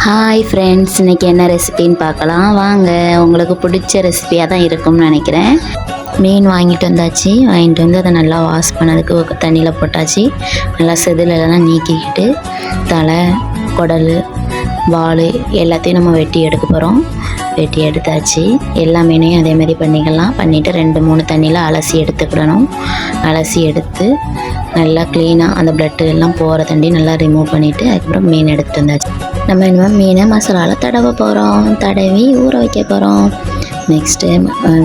Hi friends, இன்றைக்கி என்ன ரெசிபின்னு பார்க்கலாம் வாங்க. உங்களுக்கு பிடிச்ச ரெசிபியாக தான் இருக்கும்னு நினைக்கிறேன். மீன் வாங்கிட்டு வந்து அதை நல்லா வாஷ் பண்ணதுக்கு தண்ணியில் போட்டாச்சு. நல்லா செதிலெல்லாம் நீக்கிக்கிட்டு தலை, குடல், வால் எல்லாத்தையும் நம்ம வெட்டி எடுக்க போகிறோம். வெட்டி எடுத்தாச்சு. எல்லா மீனையும் அதேமாதிரி பண்ணிக்கலாம். பண்ணிவிட்டு 2-3 தண்ணியில் அலசி எடுத்துக்கிடணும். அலசி எடுத்து நல்லா க்ளீனாக அந்த ப்ளட்டு எல்லாம் போகிற தண்டி நல்லா ரிமூவ் பண்ணிவிட்டு அதுக்கப்புறம் மீன் எடுத்துகிட்டு வந்தாச்சு. நம்ம இனிமேல் மீனை மசாலாவில் தடவ போகிறோம். தடவி ஊற வைக்க போகிறோம். நெக்ஸ்ட்டு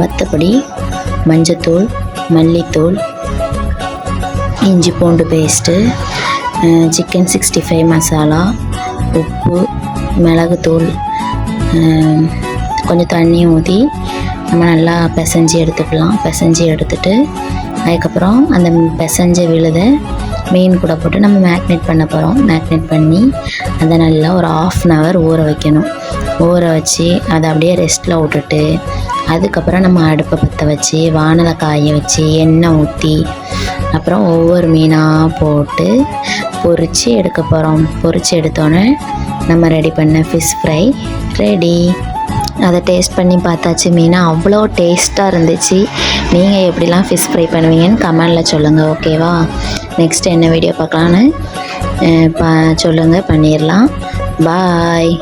வத்தப்பொடி, மஞ்சத்தூள், மல்லித்தூள், இஞ்சி பூண்டு பேஸ்ட்டு, சிக்கன் 65 மசாலா, உப்பு, மிளகுத்தூள், கொஞ்சம் தண்ணி ஊற்றி நம்ம நல்லா பிசைஞ்சு எடுத்துக்கலாம். பிசைஞ்சு எடுத்துட்டு அதுக்கப்புறம் அந்த பிசைஞ்ச விழுதை மீன் கூட போட்டு நம்ம மேக்னேட் பண்ண போகிறோம். மேக்னேட் பண்ணி அதை நல்லா ஒரு 1/2 hour ஊற வைக்கணும். ஊற வச்சு அதை அப்படியே ரெஸ்ட்டில் விட்டுட்டு அதுக்கப்புறம் நம்ம அடுப்பை பற்ற வச்சு வானலை காய வச்சு எண்ணெய் ஊற்றி அப்புறம் ஒவ்வொரு மீனாக போட்டு பொரித்து எடுக்க போகிறோம். பொரித்து எடுத்தோன்னே நம்ம ரெடி பண்ண ஃபிஷ் ஃப்ரை ரெடி. அதை டேஸ்ட் பண்ணி பார்த்தாச்சு. மீனை அவ்வளோ டேஸ்ட்டாக இருந்துச்சு. நீங்கள் எப்படிலாம் ஃபிஷ் ஃப்ரை பண்ணுவீங்கன்னு கமெண்டில் சொல்லுங்கள், ஓகேவா? நெக்ஸ்ட் என்ன வீடியோ பார்க்கலான்னு சொல்லுங்கள், பண்ணிடலாம். பாய்.